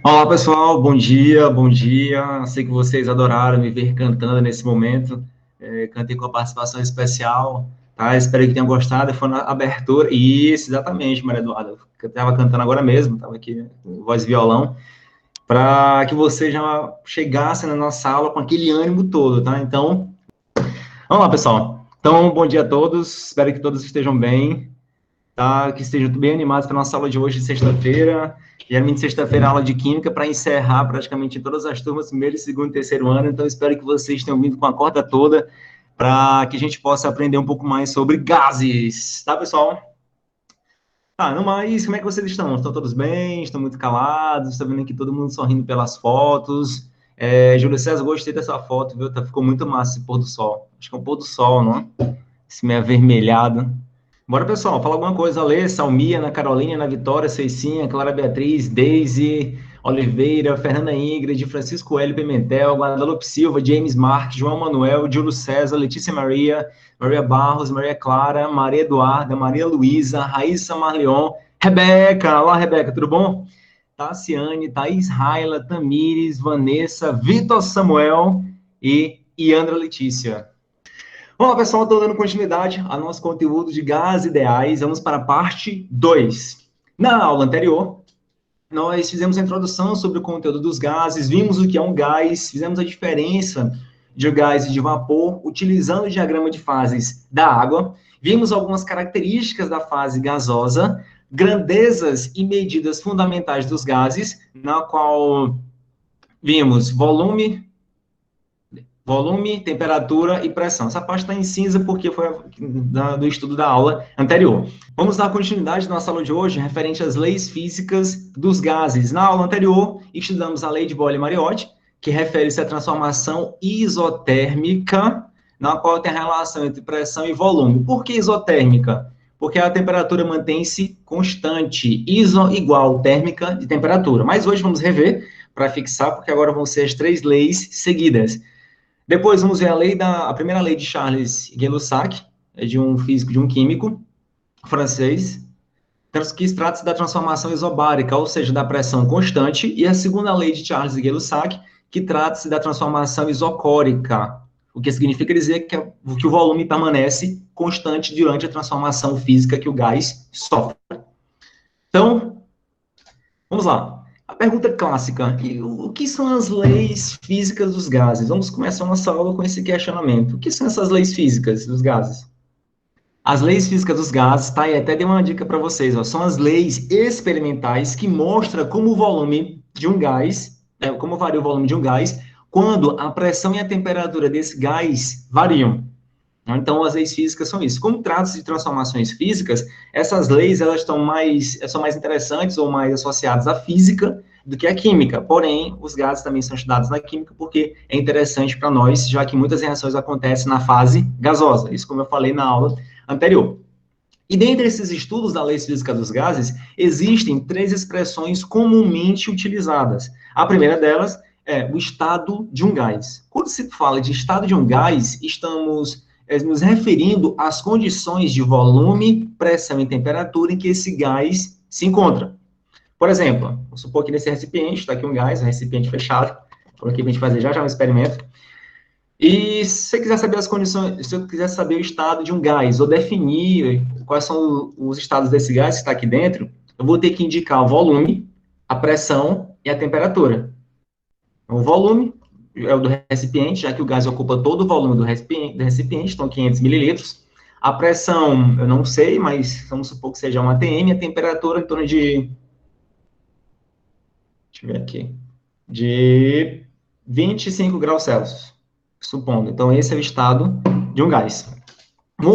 Olá, pessoal, bom dia, bom dia. Sei que vocês adoraram me ver cantando nesse momento. Cantei com a participação especial, tá? Espero que tenham gostado. Foi na abertura. Isso, exatamente, Maria Eduarda. Eu estava cantando agora mesmo, estava aqui com voz e violão, para que vocês já chegassem na nossa aula com aquele ânimo todo, tá? Então, vamos lá, pessoal. Então, bom dia a todos. Espero que todos estejam bem, tá? Que estejam bem animados para a nossa aula de hoje, sexta-feira. Geralmente, sexta-feira, aula de Química, para encerrar praticamente todas as turmas, primeiro, segundo e terceiro ano. Então, espero que vocês tenham vindo com a corda toda, para que a gente possa aprender um pouco mais sobre gases. Tá, pessoal? Tá, no mais, como é que vocês estão? Estão todos bem? Estão muito calados? Estou vendo aqui todo mundo sorrindo pelas fotos. Júlio César, gostei dessa foto, viu? Ficou muito massa esse pôr do sol. Acho que é um pôr do sol, não é? Esse meio avermelhado. Bora, pessoal, fala alguma coisa. Alê, Salmia, Ana Carolina, Ana Vitória, Ceicinha, Clara Beatriz, Deise, Oliveira, Fernanda Ingrid, Francisco Hélio Pimentel, Guadalupe Silva, James Marques, João Manuel, Júlio César, Letícia Maria, Maria Barros, Maria Clara, Maria Eduarda, Maria Luísa, Raíssa Marleon, Rebeca. Olá, Rebeca, tudo bom? Tassiane, Thaís Raila, Tamires, Vanessa, Vitor Samuel e Iandra Letícia. Olá, pessoal, estou dando continuidade ao nosso conteúdo de gases ideais. Vamos para a parte 2. Na aula anterior, nós fizemos a introdução sobre o conteúdo dos gases, vimos o que é um gás, fizemos a diferença de gás e de vapor, utilizando o diagrama de fases da água, vimos algumas características da fase gasosa, grandezas e medidas fundamentais dos gases, na qual vimos volume, temperatura e pressão. Essa parte está em cinza porque foi do estudo da aula anterior. Vamos dar continuidade na nossa aula de hoje referente às leis físicas dos gases. Na aula anterior, estudamos a lei de Boyle-Mariotti, que refere-se à transformação isotérmica, na qual tem a relação entre pressão e volume. Por que isotérmica? Porque a temperatura mantém-se constante, iso igual térmica de temperatura. Mas hoje vamos rever para fixar, porque agora vão ser as 3 leis seguidas. Depois vamos ver a primeira lei de Charles Gay-Lussac, de um físico, de um químico francês, que trata-se da transformação isobárica, ou seja, da pressão constante, e a segunda lei de Charles Gay-Lussac, que trata-se da transformação isocórica, o que significa dizer que o volume permanece constante durante a transformação física que o gás sofre. Então, vamos lá. A pergunta clássica, o que são as leis físicas dos gases? Vamos começar nossa aula com esse questionamento. O que são essas leis físicas dos gases? As leis físicas dos gases, tá? E até dei uma dica para vocês, ó, são as leis experimentais que mostram como o volume de um gás, como varia o volume de um gás, quando a pressão e a temperatura desse gás variam. Então, as leis físicas são isso. Como trata-se de transformações físicas, essas leis elas são mais interessantes ou mais associadas à física do que à química. Porém, os gases também são estudados na química porque é interessante para nós, já que muitas reações acontecem na fase gasosa. Isso, como eu falei na aula anterior. E dentre esses estudos da lei física dos gases, existem 3 expressões comumente utilizadas. A primeira delas é o estado de um gás. Quando se fala de estado de um gás, estamos nos referindo às condições de volume, pressão e temperatura em que esse gás se encontra. Por exemplo, vamos supor que nesse recipiente, está aqui um gás, um recipiente fechado, coloquei para a gente fazer já um experimento. E se você quiser saber as condições, se eu quiser saber o estado de um gás, ou definir quais são os estados desse gás que está aqui dentro, eu vou ter que indicar o volume, a pressão e a temperatura. O volume é o do recipiente, já que o gás ocupa todo o volume do recipiente, então 500 mililitros. A pressão, eu não sei, mas vamos supor que seja 1 atm, a temperatura em torno de... Deixa eu ver aqui. De 25 graus Celsius, supondo. Então, esse é o estado de um gás. Uma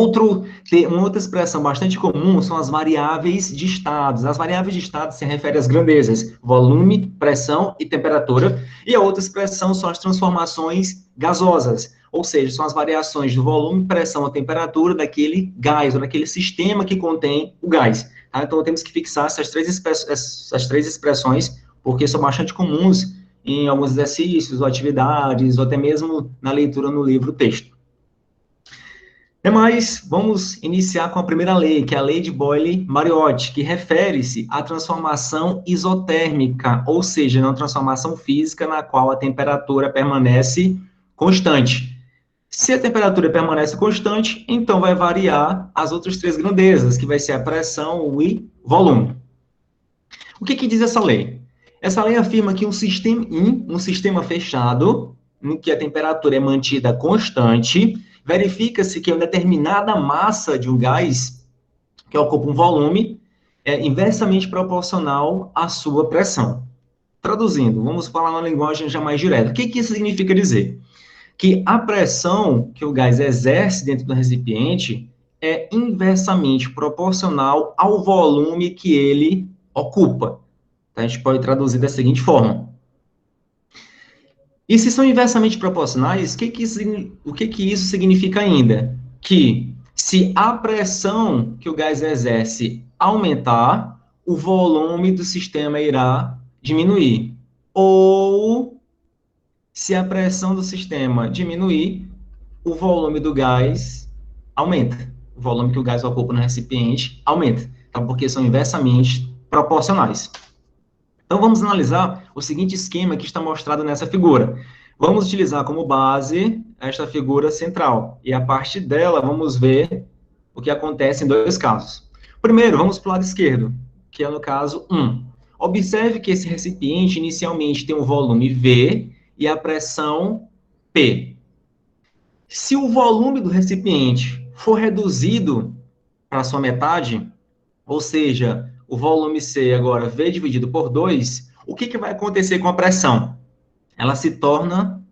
outra expressão bastante comum são as variáveis de estados. As variáveis de estado se referem às grandezas, volume, pressão e temperatura. E a outra expressão são as transformações gasosas, ou seja, são as variações do volume, pressão ou temperatura daquele gás, ou daquele sistema que contém o gás. Tá? Então, temos que fixar essas três expressões, porque são bastante comuns em alguns exercícios ou atividades, ou até mesmo na leitura no livro texto. Demais, vamos iniciar com a primeira lei, que é a lei de Boyle-Mariotti, que refere-se à transformação isotérmica, ou seja, na transformação física na qual a temperatura permanece constante. Se a temperatura permanece constante, então vai variar as outras três grandezas, que vai ser a pressão e volume. O que diz essa lei? Essa lei afirma que um sistema fechado, em que a temperatura é mantida constante, verifica-se que uma determinada massa de um gás, que ocupa um volume, é inversamente proporcional à sua pressão. Traduzindo, vamos falar uma linguagem já mais direta. O que isso significa dizer? Que a pressão que o gás exerce dentro do recipiente é inversamente proporcional ao volume que ele ocupa. A gente pode traduzir da seguinte forma. E se são inversamente proporcionais, o que isso significa ainda? Que se a pressão que o gás exerce aumentar, o volume do sistema irá diminuir. Ou, se a pressão do sistema diminuir, o volume do gás aumenta. O volume que o gás ocupa no recipiente aumenta. Então, porque são inversamente proporcionais. Então, vamos analisar o seguinte esquema que está mostrado nessa figura. Vamos utilizar como base esta figura central. E a partir dela, vamos ver o que acontece em dois casos. Primeiro, vamos para o lado esquerdo, que é no caso 1. Observe que esse recipiente inicialmente tem um volume V e a pressão P. Se o volume do recipiente for reduzido para a sua metade, ou seja, o volume C agora V dividido por 2, o que vai acontecer com a pressão? Ela se torna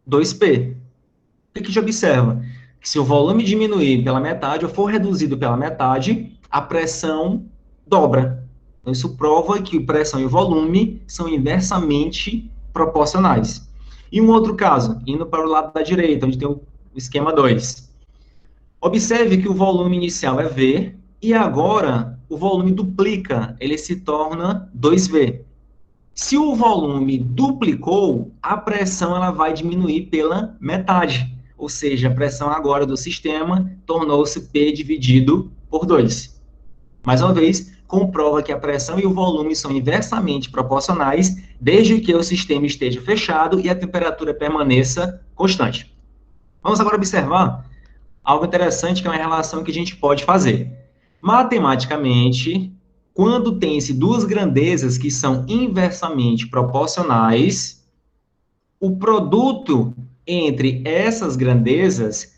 2P. O que a gente observa? Que se o volume diminuir pela metade ou for reduzido pela metade, a pressão dobra. Então, isso prova que pressão e volume são inversamente proporcionais. E um outro caso, indo para o lado da direita, onde tem o esquema 2. Observe que o volume inicial é V, e agora o volume duplica, ele se torna 2V. Se o volume duplicou, a pressão ela vai diminuir pela metade. Ou seja, a pressão agora do sistema tornou-se P dividido por 2. Mais uma vez, comprova que a pressão e o volume são inversamente proporcionais, desde que o sistema esteja fechado e a temperatura permaneça constante. Vamos agora observar algo interessante, que é uma relação que a gente pode fazer. Matematicamente, quando tem-se duas grandezas que são inversamente proporcionais, o produto entre essas grandezas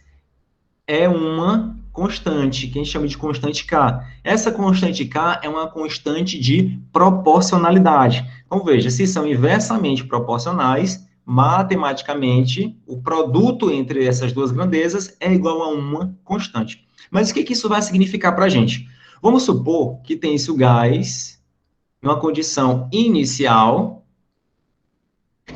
é uma constante, que a gente chama de constante K. Essa constante K é uma constante de proporcionalidade. Então, veja, se são inversamente proporcionais, matematicamente, o produto entre essas duas grandezas é igual a uma constante. Mas o que isso vai significar para a gente? Vamos supor que tem-se o gás numa condição inicial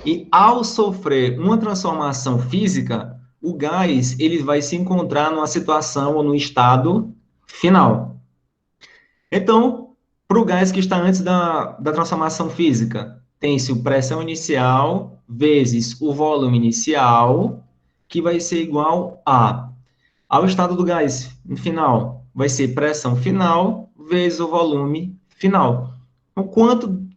e, ao sofrer uma transformação física, o gás ele vai se encontrar numa situação ou no estado final. Então, para o gás que está antes da transformação física, tem-se a pressão inicial vezes o volume inicial, que vai ser igual ao estado do gás no final, vai ser pressão final vezes o volume final. Então,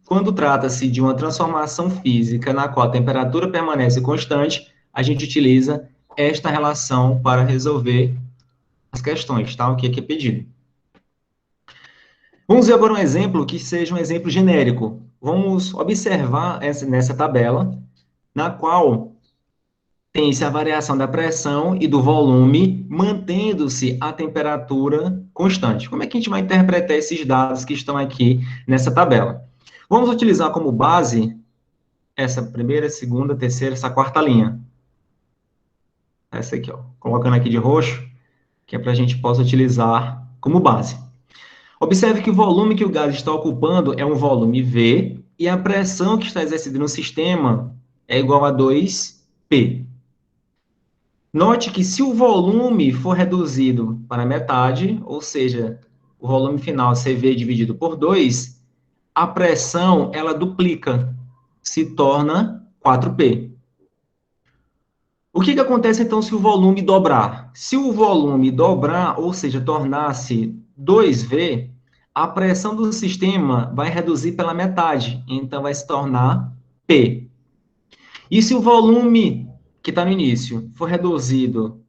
quando trata-se de uma transformação física na qual a temperatura permanece constante, a gente utiliza esta relação para resolver as questões, tá? O que é pedido. Vamos ver agora um exemplo que seja um exemplo genérico. Vamos observar nessa tabela, na qual tem-se a variação da pressão e do volume, mantendo-se a temperatura constante. Como é que a gente vai interpretar esses dados que estão aqui nessa tabela? Vamos utilizar como base essa primeira, segunda, terceira, essa quarta linha. Essa aqui, ó. Colocando aqui de roxo, que é para a gente possa utilizar como base. Observe que o volume que o gás está ocupando é um volume V, e a pressão que está exercida no sistema é igual a 2P. Note que se o volume for reduzido para metade, ou seja, o volume final CV dividido por 2, a pressão ela duplica, se torna 4P. O que acontece, então, se o volume dobrar? Se o volume dobrar, ou seja, tornar-se 2V, a pressão do sistema vai reduzir pela metade, então vai se tornar P. E se o volume que está no início for reduzido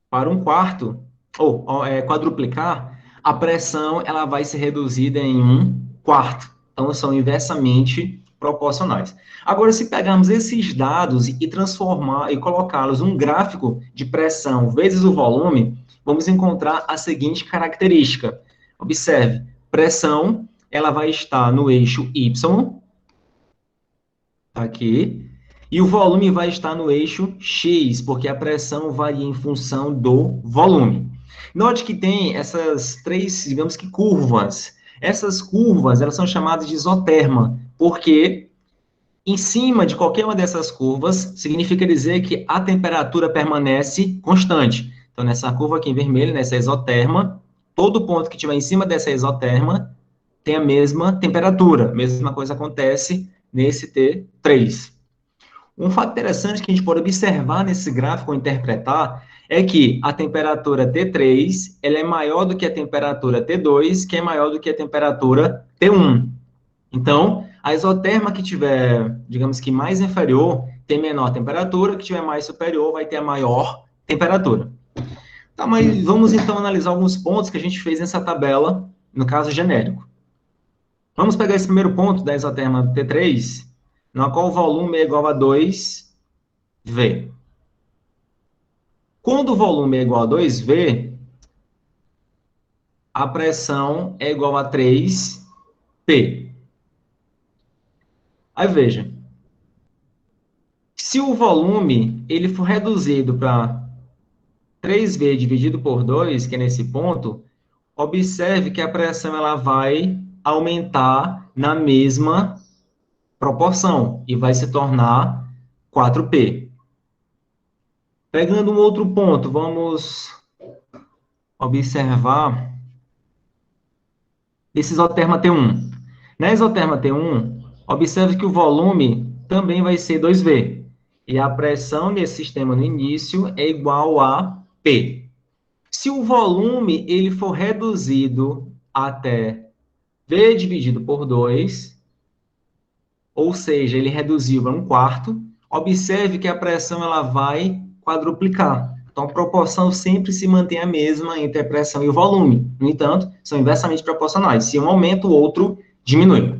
para um quarto, ou quadruplicar, a pressão ela vai ser reduzida em um quarto. Então, são inversamente proporcionais. Agora, se pegarmos esses dados e transformar e colocá-los num gráfico de pressão vezes o volume, vamos encontrar a seguinte característica. Observe, pressão, ela vai estar no eixo Y, aqui, e o volume vai estar no eixo X, porque a pressão varia em função do volume. Note que tem essas três, digamos que curvas. Essas curvas, elas são chamadas de isoterma, porque em cima de qualquer uma dessas curvas, significa dizer que a temperatura permanece constante. Então, nessa curva aqui em vermelho, nessa isoterma, todo ponto que estiver em cima dessa isoterma tem a mesma temperatura. Mesma coisa acontece nesse T3. Um fato interessante que a gente pode observar nesse gráfico ou interpretar é que a temperatura T3 ela é maior do que a temperatura T2, que é maior do que a temperatura T1. Então, a isoterma que tiver, digamos que mais inferior, tem menor temperatura, que tiver mais superior, vai ter a maior temperatura. Tá, mas vamos então analisar alguns pontos que a gente fez nessa tabela, no caso genérico. Vamos pegar esse primeiro ponto da isoterma T3, na qual o volume é igual a 2V. Quando o volume é igual a 2V, a pressão é igual a 3P. Aí veja, se o volume ele for reduzido para 3V dividido por 2, que é nesse ponto, observe que a pressão ela vai aumentar na mesma proporção e vai se tornar 4P. Pegando um outro ponto, vamos observar esse isoterma T1. Na isoterma T1, observe que o volume também vai ser 2V. E a pressão desse sistema no início é igual a P. Se o volume ele for reduzido até V dividido por 2, ou seja, ele reduziu para um quarto, observe que a pressão ela vai quadruplicar. Então, a proporção sempre se mantém a mesma entre a pressão e o volume. No entanto, são inversamente proporcionais. Se um aumenta, o outro diminui.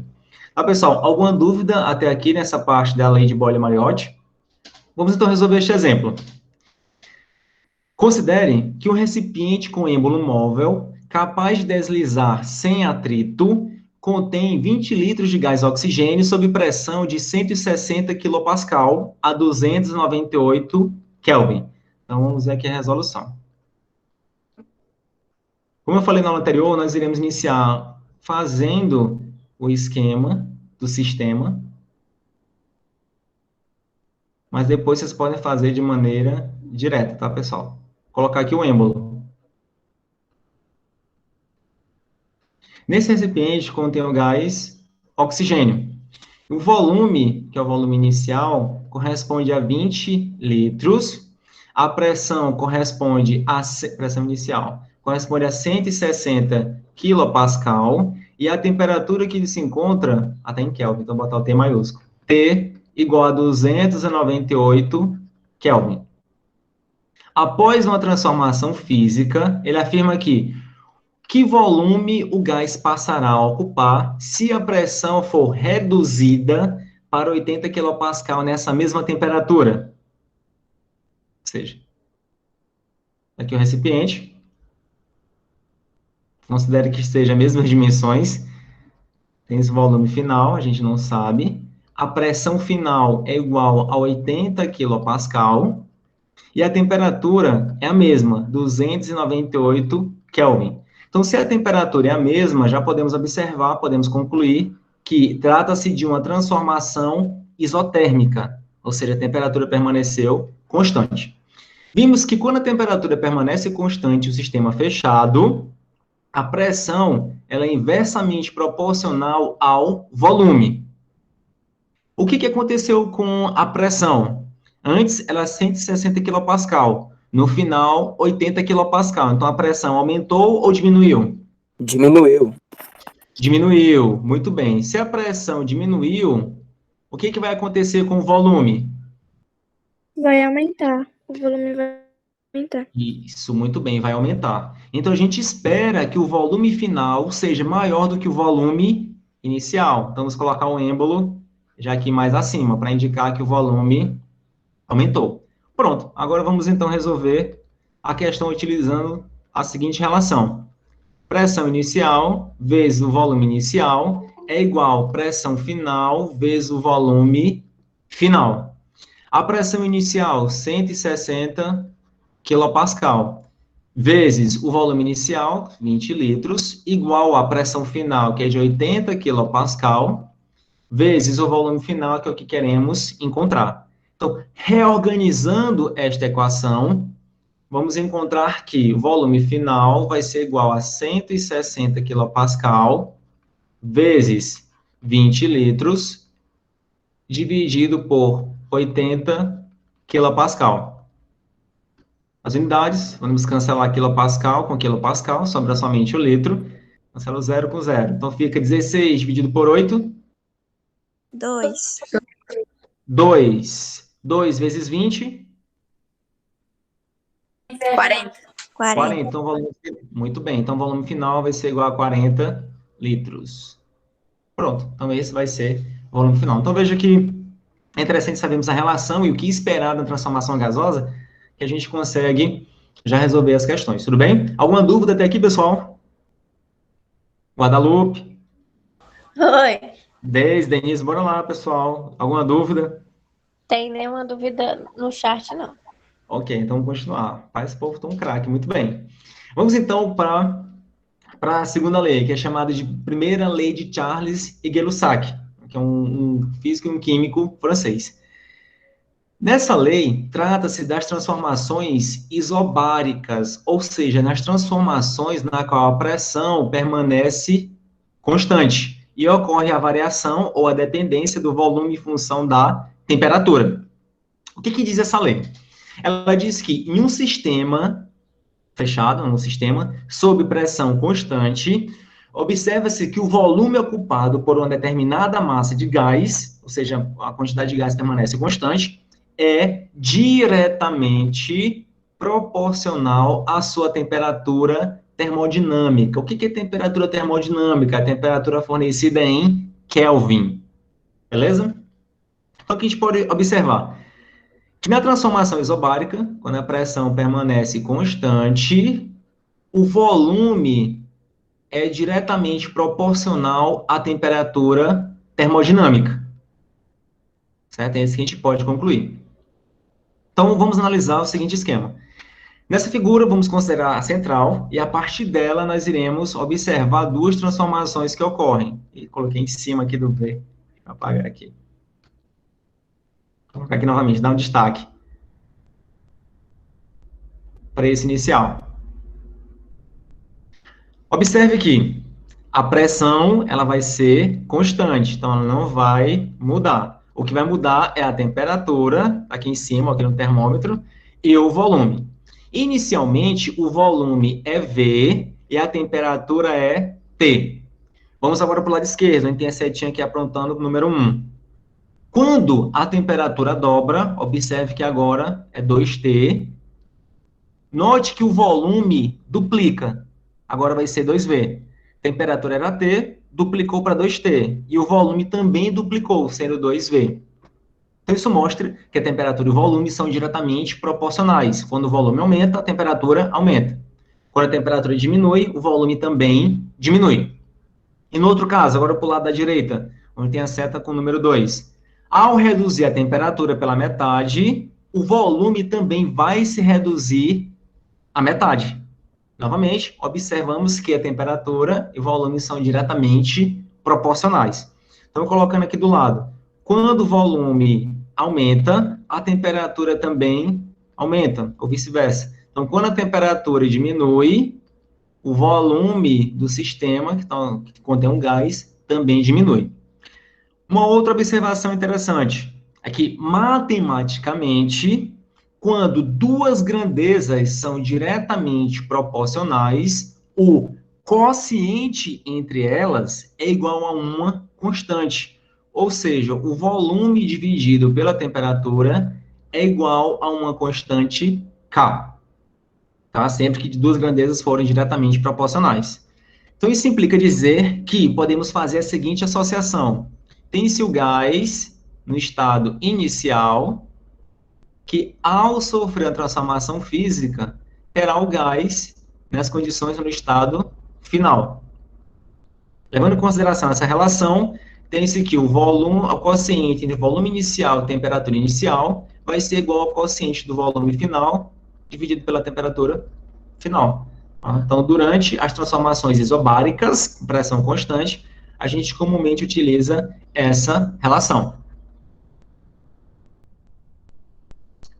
Tá, pessoal? Alguma dúvida até aqui nessa parte da lei de Boyle-Mariotti? Vamos, então, resolver este exemplo. Considere que um recipiente com êmbolo móvel, capaz de deslizar sem atrito, contém 20 litros de gás oxigênio sob pressão de 160 kPa a 298 Kelvin. Então, vamos ver aqui a resolução. Como eu falei na aula anterior, nós iremos iniciar fazendo o esquema do sistema, mas depois vocês podem fazer de maneira direta, tá, pessoal? Vou colocar aqui o êmbolo. Nesse recipiente contém o gás oxigênio. O volume, que é o volume inicial, corresponde a 20 litros. A pressão corresponde a pressão inicial corresponde a 160 kPa e a temperatura que ele se encontra, até em Kelvin, então vou botar o T maiúsculo, T igual a 298 Kelvin. Após uma transformação física, ele afirma que volume o gás passará a ocupar se a pressão for reduzida para 80 kPa nessa mesma temperatura. Ou seja, aqui o recipiente. Considere que esteja as mesmas dimensões. Tem esse volume final, a gente não sabe. A pressão final é igual a 80 kPa. E a temperatura é a mesma, 298 Kelvin. Então, se a temperatura é a mesma, já podemos observar, podemos concluir que trata-se de uma transformação isotérmica, ou seja, a temperatura permaneceu constante. Vimos que quando a temperatura permanece constante, o sistema fechado, a pressão ela é inversamente proporcional ao volume. O que aconteceu com a pressão? Antes era 160 quilopascal, no final 80 quilopascal. Então a pressão aumentou ou diminuiu? Diminuiu. Diminuiu, muito bem. Se a pressão diminuiu, o que vai acontecer com o volume? Vai aumentar. O volume vai aumentar. Isso, muito bem, vai aumentar. Então a gente espera que o volume final seja maior do que o volume inicial. Então vamos colocar um êmbolo já aqui mais acima, para indicar que o volume aumentou. Pronto, agora vamos então resolver a questão utilizando a seguinte relação. Pressão inicial vezes o volume inicial é igual a pressão final vezes o volume final. A pressão inicial, 160 quilopascal, vezes o volume inicial, 20 litros, igual à pressão final, que é de 80 quilopascal, vezes o volume final, que é o que queremos encontrar. Então, reorganizando esta equação, vamos encontrar que o volume final vai ser igual a 160 quilopascal vezes 20 litros dividido por 80 quilopascal. As unidades, vamos cancelar quilopascal com quilopascal, sobra somente o litro. Cancela o 0 com 0. Então fica 16 dividido por 8. 2. 2. 2 vezes 20. 40. 40. Então, muito bem. Então, o volume final vai ser igual a 40 litros. Pronto. Então, esse vai ser o volume final. Então, veja que é interessante sabermos a relação e o que esperar da transformação gasosa, que a gente consegue já resolver as questões. Tudo bem? Alguma dúvida até aqui, pessoal? Guadalupe? Oi. Denise, bora lá, pessoal. Alguma dúvida? Tem nenhuma dúvida no chat, não. Ok, então vamos continuar. Esse povo tão craque, muito bem. Vamos então para a segunda lei, que é chamada de primeira lei de Charles e Gay-Lussac, que é um físico e um químico francês. Nessa lei, trata-se das transformações isobáricas, ou seja, nas transformações na qual a pressão permanece constante e ocorre a variação ou a dependência do volume em função da temperatura. O que diz essa lei? Ela diz que em um sistema fechado, num sistema sob pressão constante, observa-se que o volume ocupado por uma determinada massa de gás, ou seja, a quantidade de gás permanece constante, é diretamente proporcional à sua temperatura termodinâmica. O que é temperatura termodinâmica? A temperatura fornecida em Kelvin. Beleza? Então, aqui a gente pode observar que na transformação isobárica, quando a pressão permanece constante, o volume é diretamente proporcional à temperatura termodinâmica. Certo? É isso que a gente pode concluir. Então, vamos analisar o seguinte esquema. Nessa figura, vamos considerar a central, e a partir dela nós iremos observar duas transformações que ocorrem. E coloquei em cima aqui do V. Vou apagar aqui. Vou colocar aqui novamente, dar um destaque para esse inicial. Observe que a pressão ela vai ser constante, então ela não vai mudar. O que vai mudar é a temperatura, aqui em cima, aqui no termômetro, e o volume. Inicialmente, o volume é V e a temperatura é T. Vamos agora para o lado esquerdo, a gente tem a setinha aqui apontando o número 1. Quando a temperatura dobra, observe que agora é 2T. Note que o volume duplica. Agora vai ser 2V. Temperatura era T, duplicou para 2T. E o volume também duplicou, sendo 2V. Então, isso mostra que a temperatura e o volume são diretamente proporcionais. Quando o volume aumenta, a temperatura aumenta. Quando a temperatura diminui, o volume também diminui. E no outro caso, agora para o lado da direita, onde tem a seta com o número 2. Ao reduzir a temperatura pela metade, o volume também vai se reduzir à metade. Novamente, observamos que a temperatura e o volume são diretamente proporcionais. Então, colocando aqui do lado, quando o volume aumenta, a temperatura também aumenta, ou vice-versa. Então, quando a temperatura diminui, o volume do sistema, que contém um gás, também diminui. Uma outra observação interessante. é que, matematicamente, quando duas grandezas são diretamente proporcionais, o quociente entre elas é igual a uma constante. Ou seja, o volume dividido pela temperatura é igual a uma constante K. Tá? Sempre que duas grandezas forem diretamente proporcionais. Então, isso implica dizer que podemos fazer a seguinte associação. Tem-se o gás no estado inicial, que, ao sofrer a transformação física, terá o gás nas condições no estado final. Levando em consideração essa relação, tem-se que o quociente entre volume inicial e temperatura inicial vai ser igual ao quociente do volume final dividido pela temperatura final. Tá? Então, durante as transformações isobáricas, pressão constante, a gente comumente utiliza essa relação.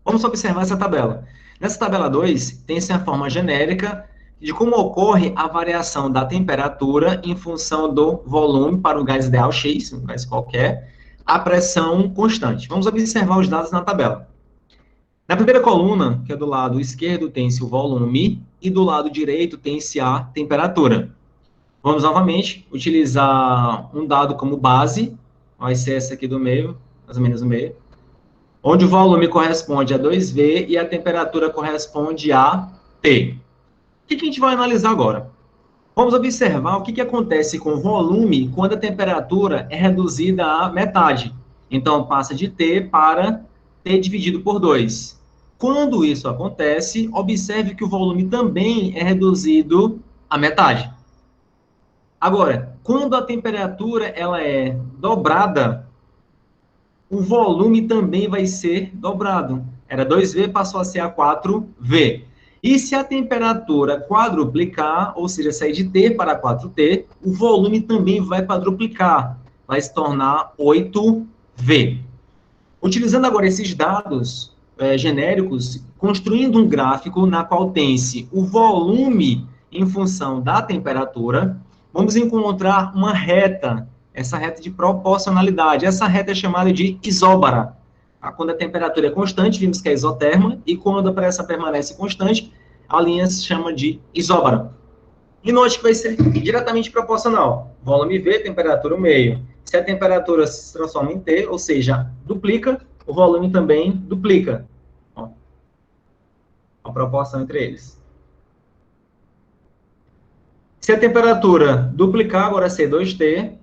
Vamos observar essa tabela. Nessa tabela 2, tem-se a forma genérica de como ocorre a variação da temperatura em função do volume para o gás ideal X, um gás qualquer, a pressão constante. Vamos observar os dados na tabela. Na primeira coluna, que é do lado esquerdo, tem-se o volume, e do lado direito tem-se a temperatura. Vamos novamente utilizar um dado como base, vai ser essa aqui do meio, mais ou menos no meio, onde o volume corresponde a 2V e a temperatura corresponde a T. O que a gente vai analisar agora? Vamos observar o que acontece com o volume quando a temperatura é reduzida à metade. Então, passa de T para T dividido por 2. Quando isso acontece, observe que o volume também é reduzido à metade. Agora, quando a temperatura ela é dobrada, o volume também vai ser dobrado. Era 2V, passou a ser a 4V. E se a temperatura quadruplicar, ou seja, sair de T para 4T, o volume também vai quadruplicar, vai se tornar 8V. Utilizando agora esses dados genéricos, construindo um gráfico na qual tem-se o volume em função da temperatura, vamos encontrar uma reta, essa reta de proporcionalidade. Essa reta é chamada de isóbara. Quando a temperatura é constante, vimos que é isoterma, e quando a pressão permanece constante, a linha se chama de isóbara. E note que vai ser diretamente proporcional. Volume V, temperatura meio. Se a temperatura se transforma em T, ou seja, duplica, o volume também duplica. Ó, a proporção entre eles. Se a temperatura duplicar, agora ser 2T,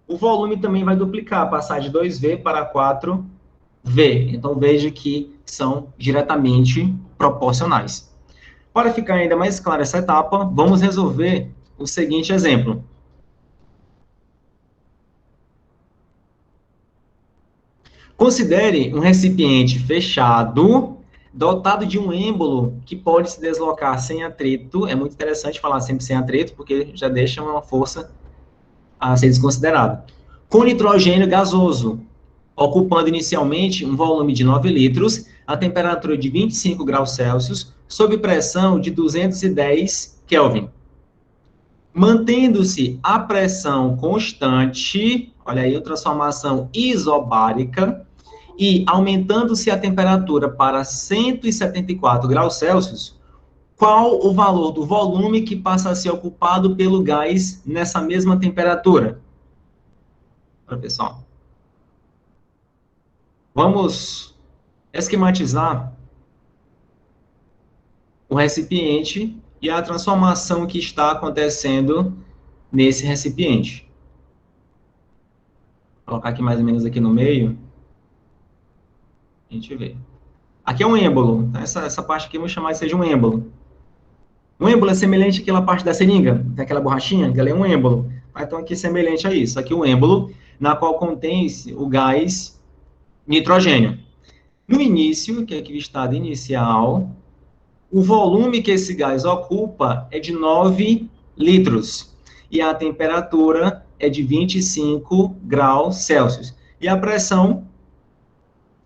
o volume também vai duplicar, passar de 2V para 4V. Então, veja que são diretamente proporcionais. Para ficar ainda mais clara essa etapa, vamos resolver o seguinte exemplo. Considere um recipiente fechado, dotado de um êmbolo que pode se deslocar sem atrito. É muito interessante falar sempre sem atrito, porque já deixa uma força a ser desconsiderada. Com nitrogênio gasoso, ocupando inicialmente um volume de 9 litros, a temperatura de 25 graus Celsius, sob pressão de 210 Kelvin. Mantendo-se a pressão constante, olha aí, a transformação isobárica, e aumentando-se a temperatura para 174 graus Celsius, qual o valor do volume que passa a ser ocupado pelo gás nessa mesma temperatura? Olha, pessoal. Vamos esquematizar o recipiente e a transformação que está acontecendo nesse recipiente. Vou colocar aqui mais ou menos aqui no meio. A gente vê. Aqui é um êmbolo. Essa parte aqui, vamos chamar de seja um êmbolo. Um êmbolo é semelhante àquela parte da seringa, daquela borrachinha, que ela é um êmbolo. Então, aqui é semelhante a isso. Aqui é um êmbolo, na qual contém o gás nitrogênio. No início, que é aqui o estado inicial, o volume que esse gás ocupa é de 9 litros. E a temperatura é de 25 graus Celsius. E a pressão,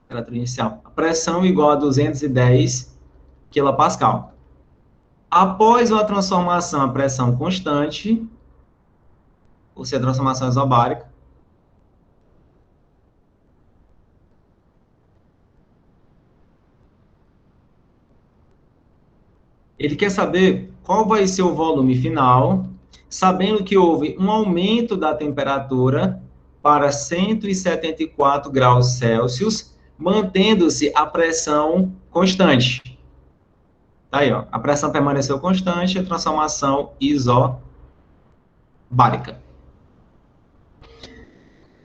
temperatura inicial, a pressão igual a 210 kPa. Após a transformação a pressão constante, ou seja, a transformação isobárica, Ele quer saber qual vai ser o volume final, sabendo que houve um aumento da temperatura para 174 graus Celsius, mantendo-se a pressão constante. Tá aí, ó. A pressão permaneceu constante, a transformação isobárica.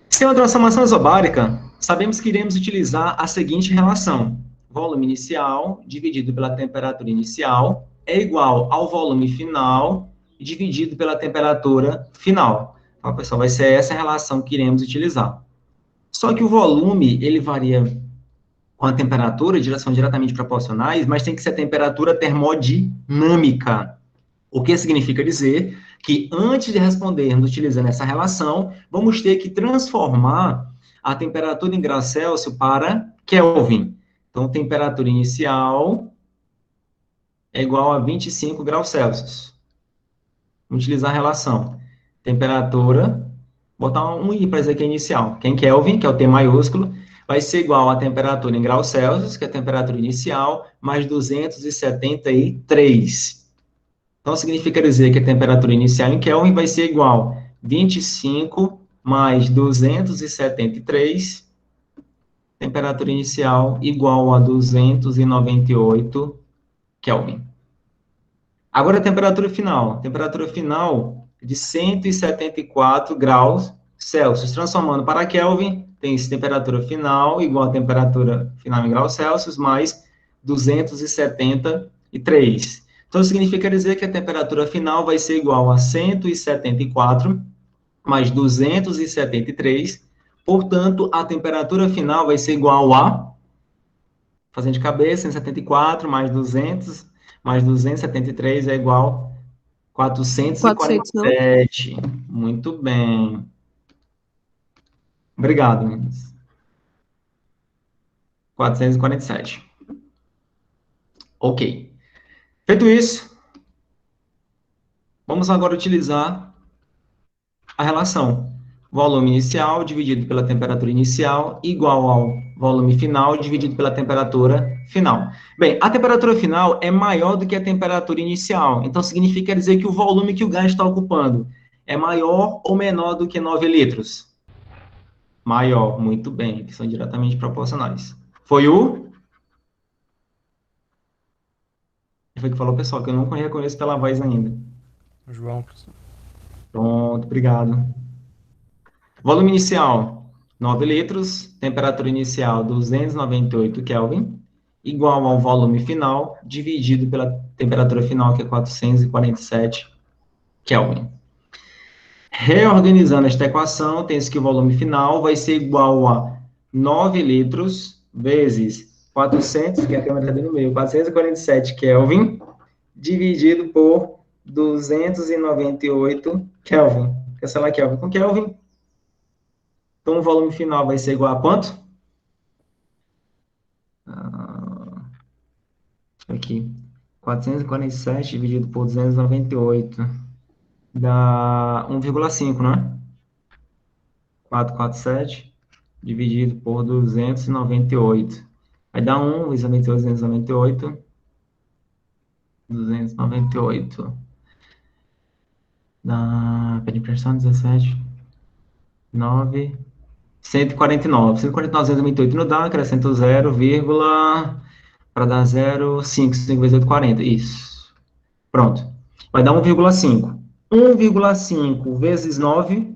Se é uma transformação isobárica, sabemos que iremos utilizar a seguinte relação. Volume inicial dividido pela temperatura inicial é igual ao volume final dividido pela temperatura final. Então, pessoal, vai ser essa a relação que iremos utilizar. Só que o volume, ele varia com a temperatura, são diretamente proporcionais, mas tem que ser a temperatura termodinâmica. O que significa dizer que, antes de respondermos utilizando essa relação, vamos ter que transformar a temperatura em graus Celsius para Kelvin. Então, temperatura inicial é igual a 25 graus Celsius. Vamos utilizar a relação. Temperatura, botar um I para dizer que é inicial. Que é em Kelvin, que é o T maiúsculo, vai ser igual a temperatura em graus Celsius, que é a temperatura inicial, mais 273. Então, significa dizer que a temperatura inicial em Kelvin vai ser igual a 25 mais 273, temperatura inicial igual a 298 Kelvin. Agora, a temperatura final. Temperatura final de 174 graus Celsius. Transformando para Kelvin, tem temperatura final igual a temperatura final em graus Celsius, mais 273. Então, significa dizer que a temperatura final vai ser igual a 174 mais 273. Portanto, a temperatura final vai ser igual a, fazendo de cabeça, 174 mais 200, mais 273 é igual a 447. Muito bem. Obrigado, meninas. 447. Ok. Feito isso, vamos agora utilizar a relação volume inicial dividido pela temperatura inicial igual ao volume final dividido pela temperatura final. Bem, a temperatura final é maior do que a temperatura inicial, então significa dizer que o volume que o gás está ocupando é maior ou menor do que 9 litros? Maior, muito bem, que são diretamente proporcionais. Foi o... Foi que falou, pessoal, que eu não reconheço pela voz ainda. João, professor. Pronto, obrigado. Volume inicial, 9 litros. Temperatura inicial, 298 Kelvin. Igual ao volume final, dividido pela temperatura final, que é 447 Kelvin. Reorganizando esta equação, tem que o volume final vai ser igual a 9 litros vezes 400, que é a câmera no meio, 447 Kelvin, dividido por 298 Kelvin. Cancelar Kelvin com Kelvin. Então, o volume final vai ser igual a quanto? Aqui. 447 dividido por 298. Dá 1,5, não é? 447 dividido por 298. Vai dar 1, 298. 298. Dá... Pede pressão, 17. 9. 149. 149, 298 não dá, acrescento 0, para dar 0,5. 5 vezes 8, 40. Isso. Pronto. Vai dar 1,5. 1,5 vezes 9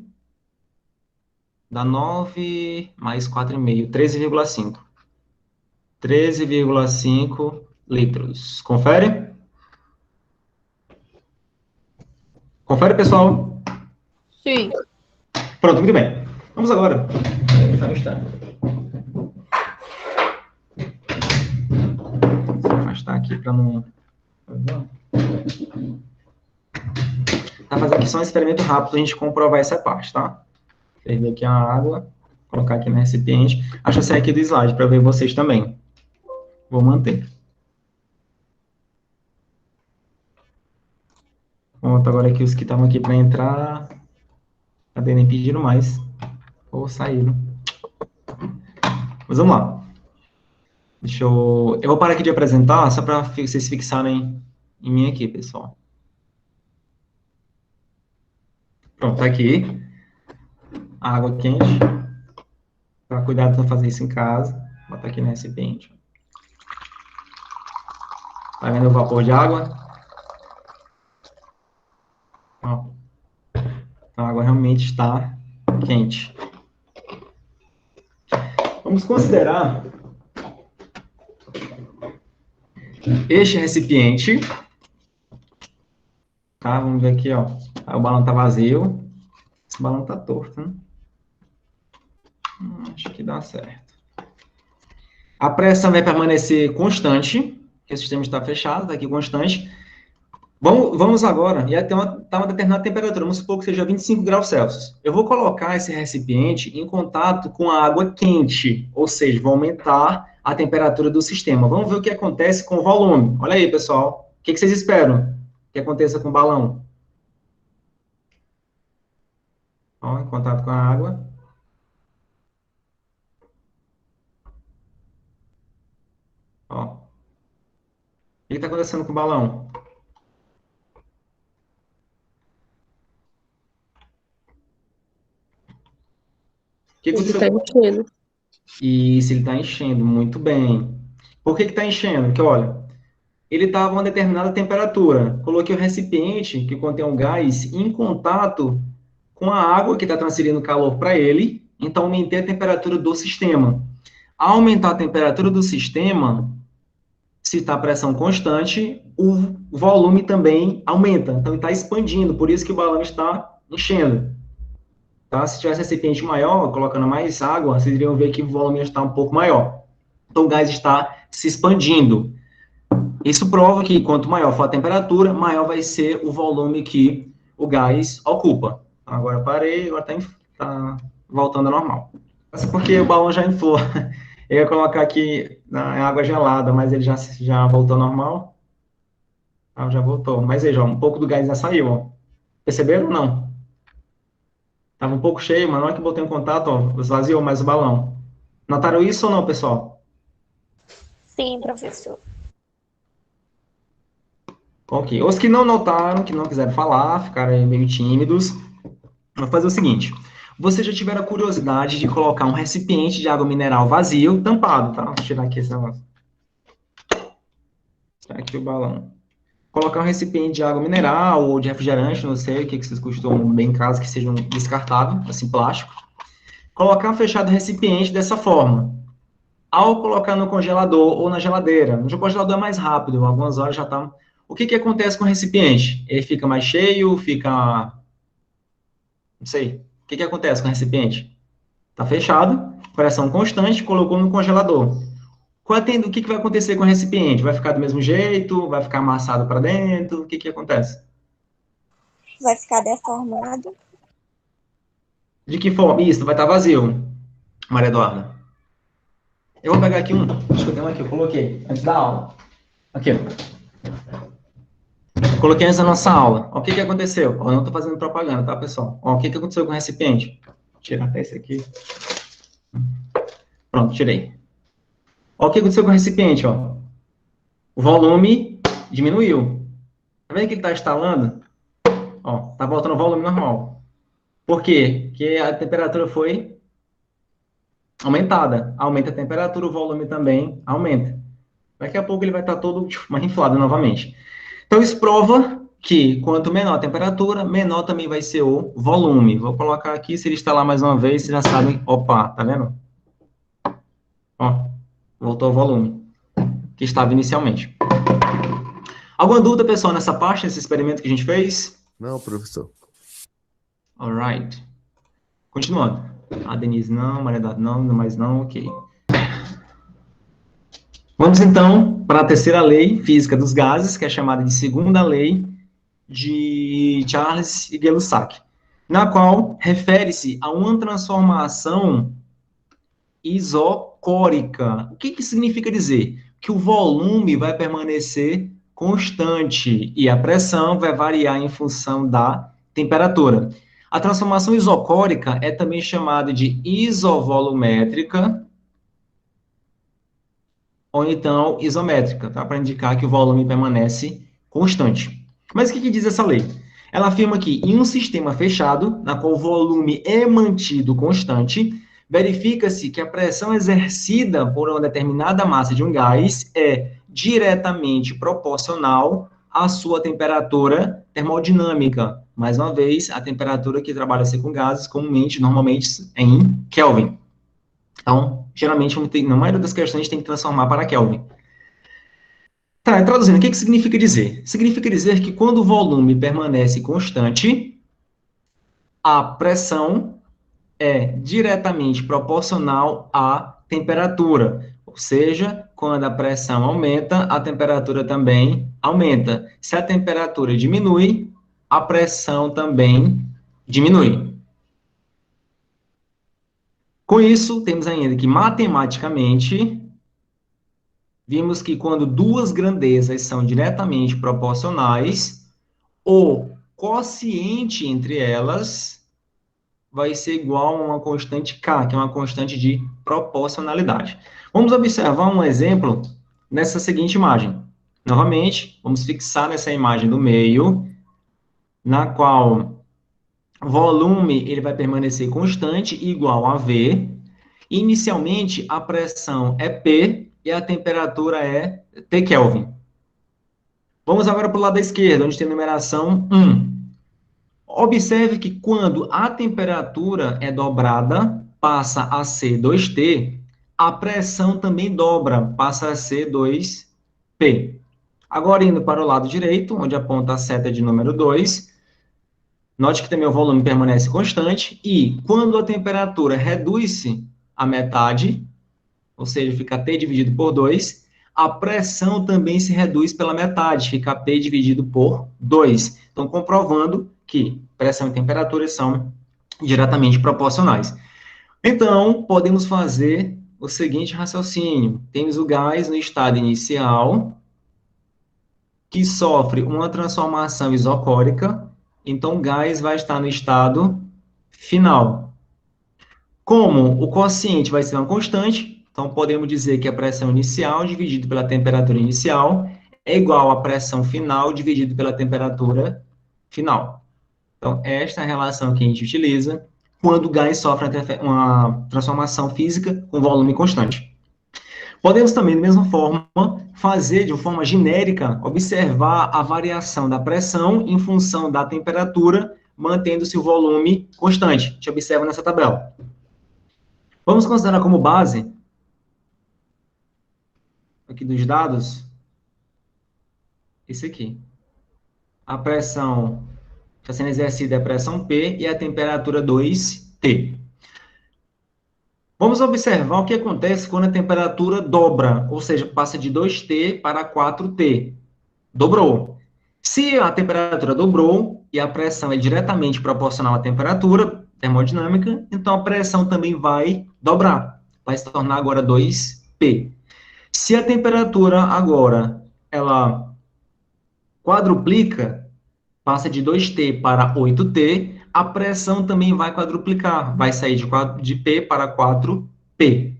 dá 9 mais 4,5, 13,5. 13,5 litros. Confere? Confere, pessoal? Sim. Pronto, muito bem. Vamos agora. Vou afastar aqui para não... Tá fazendo aqui só um experimento rápido para a gente comprovar essa parte, tá? Ferver aqui a água, colocar aqui no recipiente. Acho que sair aqui do slide para ver vocês também. Vou manter. Pronto, agora aqui os que estavam aqui para entrar, cadê? Nem pediram mais. Ou saíram. Mas vamos lá. Eu vou parar aqui de apresentar, só para vocês fixarem em mim aqui, pessoal. Pronto, tá aqui. A água quente. Tá, cuidado para não fazer isso em casa. Bota aqui no recipiente. Tá vendo o vapor de água? Ó. Então, a água realmente está quente. Vamos considerar este recipiente. Tá? Vamos ver aqui, ó. O balão está vazio. Esse balão está torto, né? Acho que dá certo. A pressão vai permanecer constante, porque o sistema está fechado, está aqui constante. Vamos agora, e até uma determinada temperatura, vamos supor que seja 25 graus Celsius. Eu vou colocar esse recipiente em contato com a água quente, ou seja, vou aumentar a temperatura do sistema. Vamos ver o que acontece com o volume. Olha aí, pessoal. O que vocês esperam que aconteça com o balão? Ó, em contato com a água. Ó. O que está acontecendo com o balão? Ele está enchendo. Isso, ele está enchendo, muito bem. Por que está enchendo? Porque, olha, ele estava a uma determinada temperatura. Coloquei o recipiente, que contém um gás, em contato com a água, que está transferindo calor para ele, então aumentei a temperatura do sistema. Ao aumentar a temperatura do sistema, se está a pressão constante, o volume também aumenta, então ele está expandindo, por isso que o balão está enchendo. Tá? Se tivesse recipiente maior, colocando mais água, vocês iriam ver que o volume está um pouco maior. Então o gás está se expandindo. Isso prova que quanto maior for a temperatura, maior vai ser o volume que o gás ocupa. Agora parei, agora está voltando ao normal. Isso porque o balão já inflou. Eu ia colocar aqui na água gelada, mas ele já voltou ao normal. Ah, já voltou. Mas veja, um pouco do gás já saiu, ó. Perceberam ou não? Estava um pouco cheio, mas na hora que botei em contato, ó, esvaziou mais o balão. Notaram isso ou não, pessoal? Sim, professor. Ok. Os que não notaram, que não quiseram falar, ficaram meio tímidos, vou fazer o seguinte. Vocês já tiveram a curiosidade de colocar um recipiente de água mineral vazio, tampado, tá? Vou tirar aqui esse negócio. Tirar aqui o balão. Colocar um recipiente de água mineral ou de refrigerante, não sei o que vocês costumam bem em casa, que seja um descartável, assim, plástico. Colocar fechado o recipiente dessa forma. Ao colocar no congelador ou na geladeira, no congelador é mais rápido, algumas horas já está... O que acontece com o recipiente? Ele fica mais cheio, fica... Não sei. O que acontece com o recipiente? Está fechado, pressão constante, colocou no congelador. O que vai acontecer com o recipiente? Vai ficar do mesmo jeito? Vai ficar amassado para dentro? O que acontece? Vai ficar deformado. De que forma? Isso, vai estar vazio, Maria Eduarda. Eu vou pegar aqui um. Acho que eu tenho aqui, eu coloquei, antes da aula. Aqui, coloquei antes da nossa aula. Ó, o que aconteceu? Ó, eu não estou fazendo propaganda, tá, pessoal? Ó, o que aconteceu com o recipiente? Vou tirar até esse aqui. Pronto, tirei. Ó, o que aconteceu com o recipiente, ó? O volume diminuiu. Tá vendo que ele está instalando? Ó, tá voltando ao volume normal. Por quê? Porque a temperatura foi aumentada. Aumenta a temperatura, o volume também aumenta. Daqui a pouco ele vai estar todo mais inflado novamente. Então, isso prova que quanto menor a temperatura, menor também vai ser o volume. Vou colocar aqui, se ele instalar mais uma vez, vocês já sabem. Opa, tá vendo? Ó, voltou o volume que estava inicialmente. Alguma dúvida, pessoal, nessa parte, nesse experimento que a gente fez? Não, professor. Alright. Continuando. A Denise não, Maria Eduarda não, mais não, ok. Vamos, então, para a terceira lei física dos gases, que é chamada de segunda lei de Charles e Gay-Lussac, na qual refere-se a uma transformação isocórica. O que significa dizer? Que o volume vai permanecer constante e a pressão vai variar em função da temperatura. A transformação isocórica é também chamada de isovolumétrica ou então isométrica, tá? Para indicar que o volume permanece constante. Mas o que diz essa lei? Ela afirma que em um sistema fechado, na qual o volume é mantido constante, verifica-se que a pressão exercida por uma determinada massa de um gás é diretamente proporcional à sua temperatura termodinâmica. Mais uma vez, a temperatura que trabalha-se com gases, normalmente em Kelvin. Então, geralmente, na maioria das questões, tem que transformar para Kelvin. Tá, traduzindo, o que significa dizer? Significa dizer que quando o volume permanece constante, a pressão é diretamente proporcional à temperatura. Ou seja, quando a pressão aumenta, a temperatura também aumenta. Se a temperatura diminui, a pressão também diminui. Com isso, temos ainda que, matematicamente, vimos que quando duas grandezas são diretamente proporcionais, o quociente entre elas vai ser igual a uma constante K, que é uma constante de proporcionalidade. Vamos observar um exemplo nessa seguinte imagem. Novamente, vamos fixar nessa imagem do meio, na qual o volume ele vai permanecer constante, igual a V. Inicialmente, a pressão é P e a temperatura é T Kelvin. Vamos agora para o lado da esquerda, onde tem a numeração 1. Observe que quando a temperatura é dobrada, passa a ser 2T, a pressão também dobra, passa a ser 2P. Agora, indo para o lado direito, onde aponta a seta de número 2, note que também o volume permanece constante, e quando a temperatura reduz-se à metade, ou seja, fica T dividido por 2, a pressão também se reduz pela metade, fica P dividido por 2. Então, comprovando que pressão e temperatura são diretamente proporcionais. Então, podemos fazer o seguinte raciocínio. Temos o gás no estado inicial, que sofre uma transformação isocórica, então o gás vai estar no estado final. Como o quociente vai ser uma constante, então podemos dizer que a pressão inicial dividido pela temperatura inicial é igual à pressão final dividido pela temperatura final. Então, esta é a relação que a gente utiliza quando o gás sofre uma transformação física com volume constante. Podemos também, da mesma forma, fazer de forma genérica, observar a variação da pressão em função da temperatura, mantendo-se o volume constante. A gente observa nessa tabela. Vamos considerar como base, aqui dos dados, esse aqui. A pressão está sendo exercida é a pressão P e a temperatura 2T. Vamos observar o que acontece quando a temperatura dobra, ou seja, passa de 2T para 4T. Dobrou. Se a temperatura dobrou e a pressão é diretamente proporcional à temperatura termodinâmica, então a pressão também vai dobrar. Vai se tornar agora 2P. Se a temperatura agora ela quadruplica, passa de 2T para 8T, a pressão também vai quadruplicar, vai sair de P para 4P.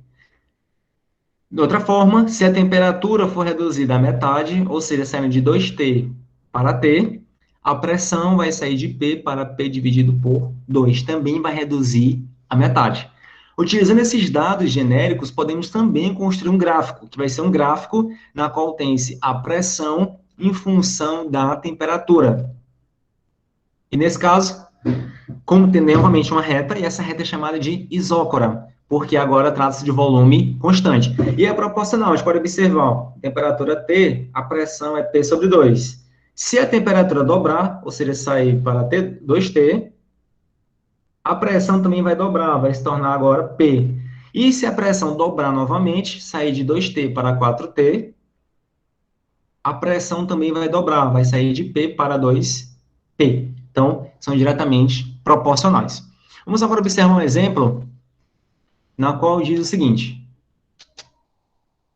De outra forma, se a temperatura for reduzida à metade, ou seja, saindo de 2T para T, a pressão vai sair de P para P dividido por 2, também vai reduzir a metade. Utilizando esses dados genéricos, podemos também construir um gráfico, que vai ser um gráfico na qual tem-se a pressão em função da temperatura. E nesse caso, como tem novamente uma reta, e essa reta é chamada de isócora, porque agora trata-se de volume constante. E é proporcional, a gente pode observar, ó, temperatura T, a pressão é P sobre 2. Se a temperatura dobrar, ou seja, sair para T, 2T, a pressão também vai dobrar, vai se tornar agora P. E se a pressão dobrar novamente, sair de 2T para 4T, a pressão também vai dobrar, vai sair de P para 2P. Então, são diretamente proporcionais. Vamos agora observar um exemplo na qual diz o seguinte.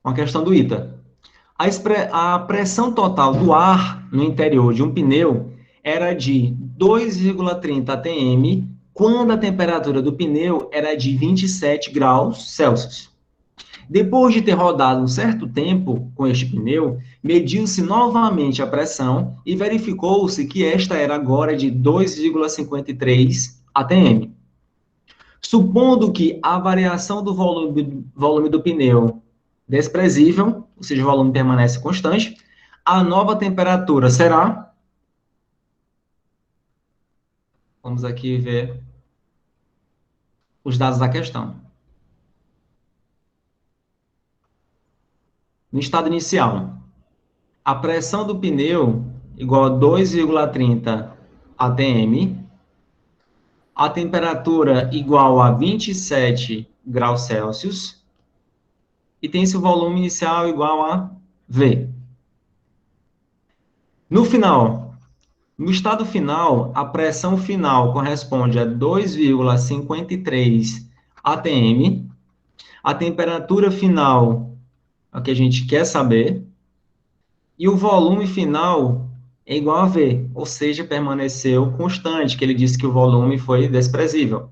Uma questão do ITA. A pressão total do ar no interior de um pneu era de 2,30 atm quando a temperatura do pneu era de 27 graus Celsius. Depois de ter rodado um certo tempo com este pneu, mediu-se novamente a pressão e verificou-se que esta era agora de 2,53 atm. Supondo que a variação do volume do pneu desprezível, ou seja, o volume permanece constante, a nova temperatura será... Vamos aqui ver os dados da questão. No estado inicial, a pressão do pneu igual a 2,30 atm, a temperatura igual a 27 graus Celsius, e tem seu volume inicial igual a V. No final, no estado final, a pressão final corresponde a 2,53 atm, a temperatura final é o que a gente quer saber, e o volume final é igual a V, ou seja, permaneceu constante, que ele disse que o volume foi desprezível.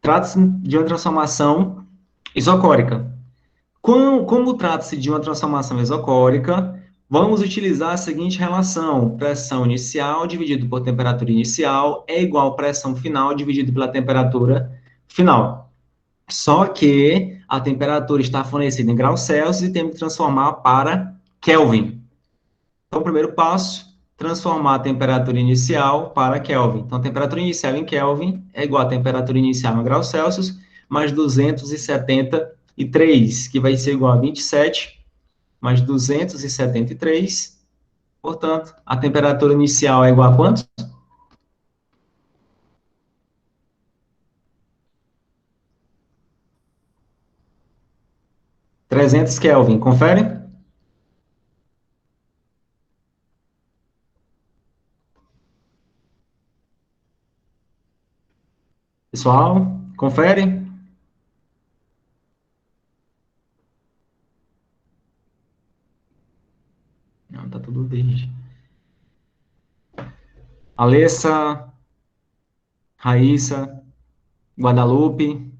Trata-se de uma transformação isocórica. Como trata-se de uma transformação isocórica, vamos utilizar a seguinte relação: pressão inicial dividido por temperatura inicial é igual a pressão final dividido pela temperatura final. Só que a temperatura está fornecida em graus Celsius e temos que transformar para Kelvin. Então, o primeiro passo, transformar a temperatura inicial para Kelvin. Então, a temperatura inicial em Kelvin é igual à temperatura inicial em graus Celsius, mais 273, que vai ser igual a 27, mais 273. Portanto, a temperatura inicial é igual a quanto? 300 Kelvin. Confere? Pessoal, confere? Não, tá tudo verde. Alessa, Raíssa, Guadalupe,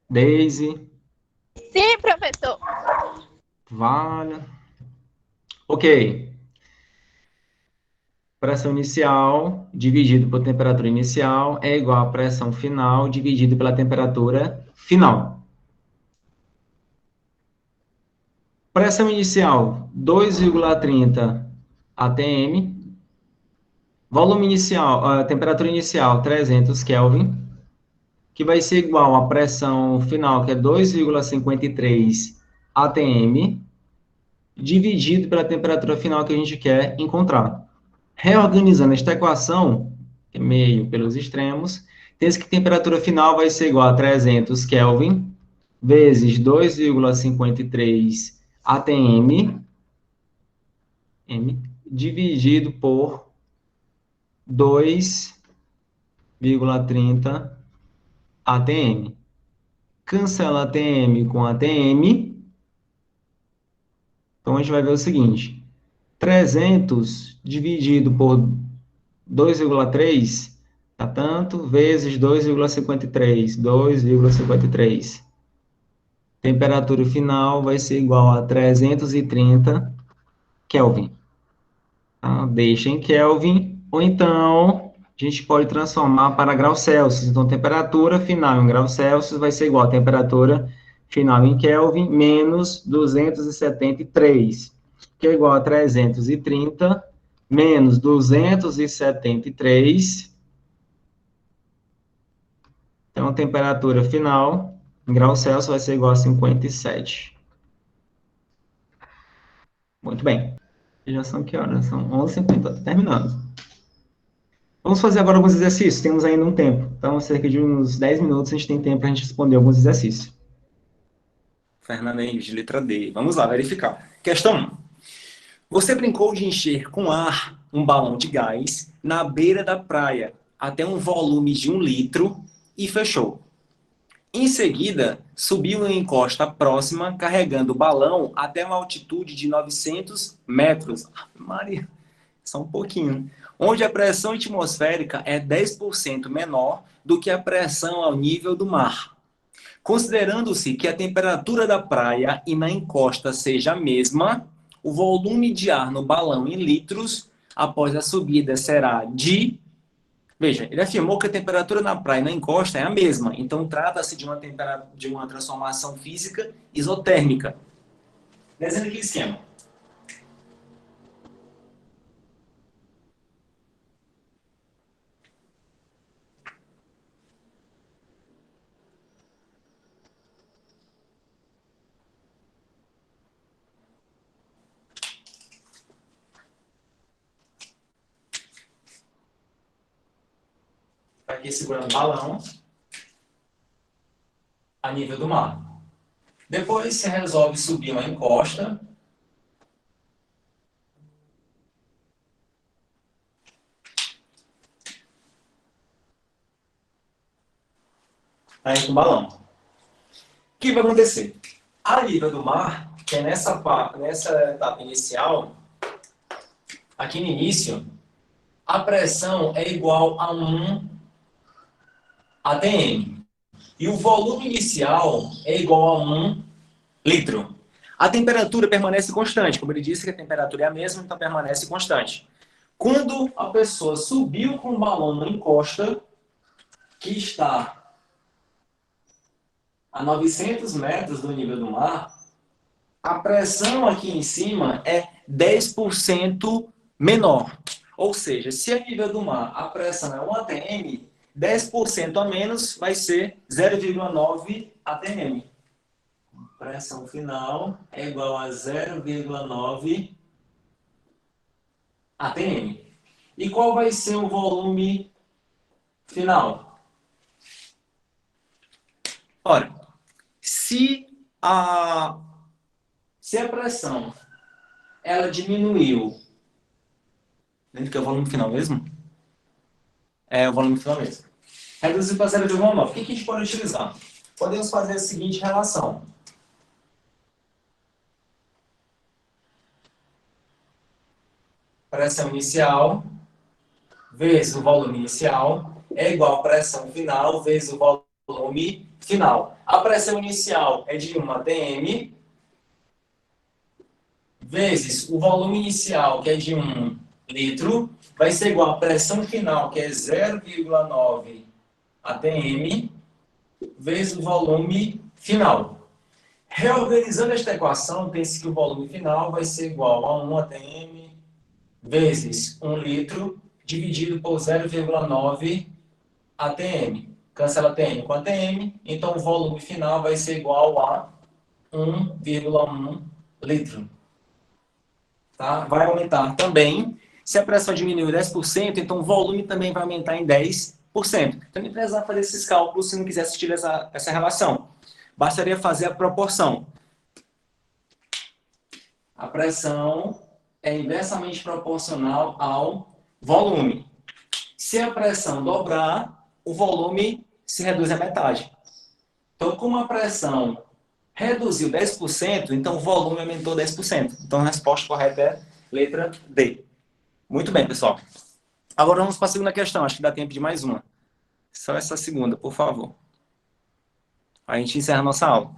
Daisy. Sim, professor. Vale. Ok. Pressão inicial dividido por temperatura inicial é igual a pressão final dividido pela temperatura final. Pressão inicial, 2,30 atm. Volume inicial, a temperatura inicial, 300 Kelvin, que vai ser igual à pressão final, que é 2,53 atm, dividido pela temperatura final que a gente quer encontrar. Reorganizando esta equação, que é meio pelos extremos, temos que a temperatura final vai ser igual a 300 Kelvin, vezes 2,53 atm, dividido por 2,30 atm. Cancela atm com atm. Então, a gente vai ver o seguinte. 300 dividido por 2,3 dá tanto, vezes 2,53. 2,53. Temperatura final vai ser igual a 330 Kelvin. Tá? Deixa em Kelvin, ou então a gente pode transformar para graus Celsius. Então, temperatura final em graus Celsius vai ser igual a temperatura final em Kelvin menos 273, que é igual a 330 menos 273. Então, a temperatura final em graus Celsius vai ser igual a 57. Muito bem. Já são que horas? São 11h50, está terminando. Vamos fazer agora alguns exercícios, temos ainda um tempo. Então, cerca de uns 10 minutos, a gente tem tempo para a gente responder alguns exercícios. Fernanda Henrique, letra D. Vamos lá, verificar. Questão 1. Você brincou de encher com ar um balão de gás na beira da praia até um volume de 1 litro e fechou. Em seguida, subiu em encosta próxima, carregando o balão até uma altitude de 900 metros. Maria, só um pouquinho. Onde a pressão atmosférica é 10% menor do que a pressão ao nível do mar. Considerando-se que a temperatura da praia e na encosta seja a mesma, o volume de ar no balão em litros após a subida será de... Veja, ele afirmou que a temperatura na praia e na encosta é a mesma, então trata-se de uma transformação física isotérmica. Desenho aqui o esquema. Aqui segurando o balão a nível do mar. Depois você resolve subir uma encosta. Aí com o balão. O que vai acontecer? A nível do mar, que é nessa etapa inicial, aqui no início, a pressão é igual a 1 atm. E o volume inicial é igual a 1 litro. A temperatura permanece constante. Como ele disse que a temperatura é a mesma, então permanece constante. Quando a pessoa subiu com o balão na encosta, que está a 900 metros do nível do mar, a pressão aqui em cima é 10% menor. Ou seja, se a nível do mar a pressão é 1 atm, 10% a menos vai ser 0,9 atm. Pressão final é igual a 0,9 atm. E qual vai ser o volume final? Ora, se a pressão ela diminuiu, dentro que é o volume final mesmo? É o volume final mesmo. Reduziu para 0,9. O que a gente pode utilizar? Podemos fazer a seguinte relação. Pressão inicial vezes o volume inicial é igual a pressão final vezes o volume final. A pressão inicial é de 1 atm vezes o volume inicial, que é de 1 litro, vai ser igual a pressão final, que é 0,9 atm, vezes o volume final. Reorganizando esta equação, tem-se que o volume final vai ser igual a 1 atm vezes 1 litro, dividido por 0,9 atm. Cancela atm com atm, então o volume final vai ser igual a 1,1 litro. Tá? Vai aumentar também. Se a pressão diminuir 10%, então o volume também vai aumentar em 10%. Então, não precisa fazer esses cálculos se não quiser assistir essa relação. Bastaria fazer a proporção. A pressão é inversamente proporcional ao volume. Se a pressão dobrar, o volume se reduz à metade. Então, como a pressão reduziu 10%, então o volume aumentou 10%. Então, a resposta correta é letra D. Muito bem, pessoal. Agora vamos para a segunda questão. Acho que dá tempo de mais uma. Só essa segunda, por favor. A gente encerra a nossa aula.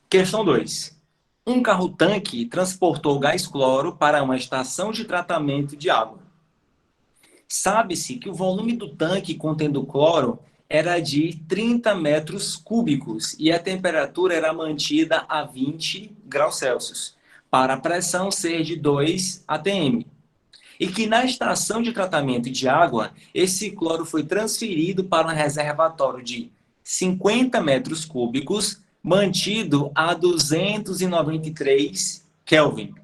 Questão 2. Um carro-tanque transportou gás cloro para uma estação de tratamento de água. Sabe-se que o volume do tanque contendo cloro era de 30 metros cúbicos e a temperatura era mantida a 20 graus Celsius, para a pressão ser de 2 atm. E que na estação de tratamento de água, esse cloro foi transferido para um reservatório de 50 metros cúbicos, mantido a 293 Kelvin.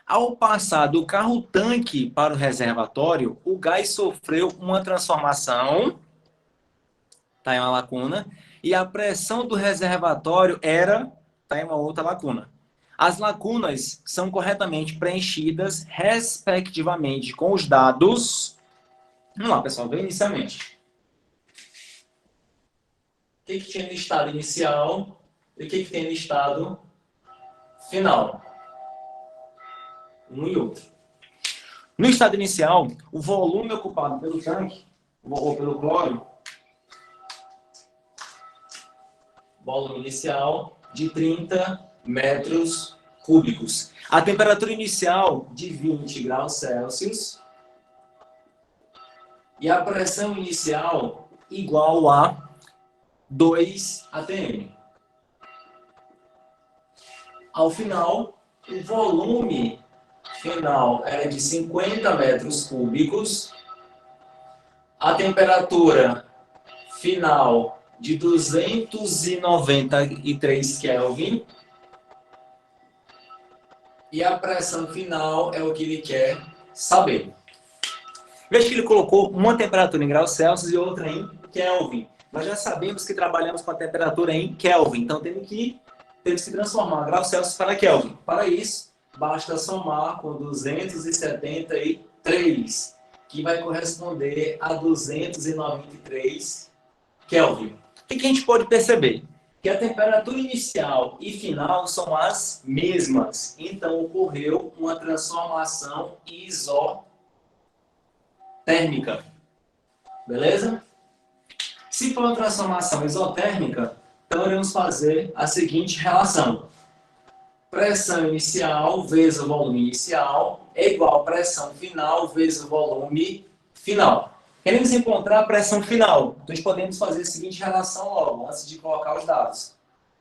Ao passar do carro-tanque para o reservatório, o gás sofreu uma transformação, está em uma lacuna, e a pressão do reservatório está em uma outra lacuna. As lacunas são corretamente preenchidas, respectivamente, com os dados... Vamos lá, pessoal, vem inicialmente. O que tinha no estado inicial e o que tem no estado final. Um e outro. No estado inicial, o volume ocupado pelo tanque, ou pelo cloro, volume inicial de 30 metros cúbicos. A temperatura inicial de 20 graus Celsius e a pressão inicial igual a 2 atm. Ao final, o volume final era de 50 metros cúbicos, a temperatura final de 293 Kelvin e a pressão final é o que ele quer saber. Veja que ele colocou uma temperatura em graus Celsius e outra em Kelvin. Nós já sabemos que trabalhamos com a temperatura em Kelvin, então temos que transformar graus Celsius para Kelvin. Para isso, basta somar com 273, que vai corresponder a 293 Kelvin. O que a gente pode perceber? Que a temperatura inicial e final são as mesmas. Então, ocorreu uma transformação isotérmica. Beleza? Se for uma transformação isotérmica, então iremos fazer a seguinte relação. Pressão inicial vezes o volume inicial é igual a pressão final vezes o volume final. Queremos encontrar a pressão final. Então, podemos fazer a seguinte relação logo, antes de colocar os dados.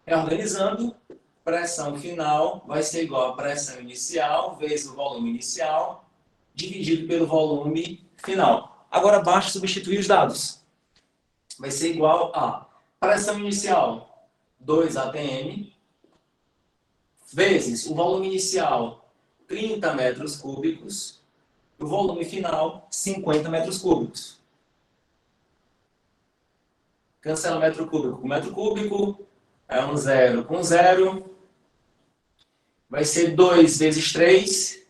Reorganizando, pressão final vai ser igual a pressão inicial vezes o volume inicial, dividido pelo volume final. Agora, basta substituir os dados. Vai ser igual a pressão inicial, 2 atm, vezes o volume inicial, 30 metros cúbicos, o volume final, 50 metros cúbicos. Cancela metro cúbico com metro cúbico, é um zero com zero. Vai ser 2 vezes 3,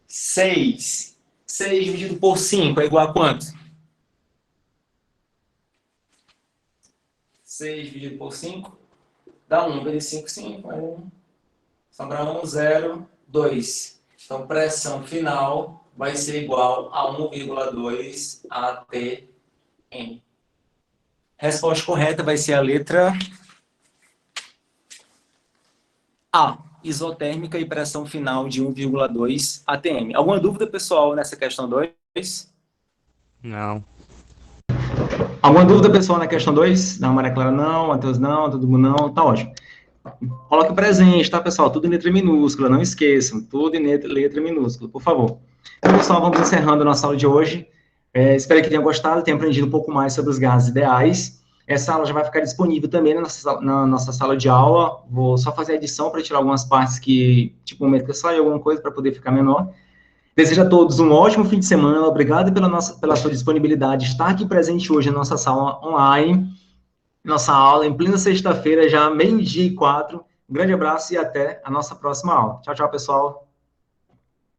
6. 6 dividido por 5 é igual a quanto? 6 dividido por 5 dá 1 vezes 5, 5, é 1. Sobra 1, 0, 2. Então, pressão final vai ser igual a 1,2 atm. Resposta correta vai ser a letra A. Isotérmica e pressão final de 1,2 atm. Alguma dúvida, pessoal, nessa questão 2? Não. Alguma dúvida, pessoal, na questão 2? Não, Maria Clara não, Matheus não, todo mundo não, tá ótimo. Coloque presente, tá, pessoal? Tudo em letra minúscula, não esqueçam. Tudo em letra minúscula, por favor. Então, pessoal, vamos encerrando a nossa aula de hoje. Espero que tenham gostado, tenham aprendido um pouco mais sobre os gases ideais. Essa aula já vai ficar disponível também na nossa sala de aula. Vou só fazer a edição para tirar algumas partes que, tipo, o momento que saiu alguma coisa para poder ficar menor. Desejo a todos um ótimo fim de semana. Obrigado pela sua disponibilidade de estar aqui presente hoje na nossa sala online. Nossa aula em plena sexta-feira, já 12:04. Um grande abraço e até a nossa próxima aula. Tchau, tchau, pessoal.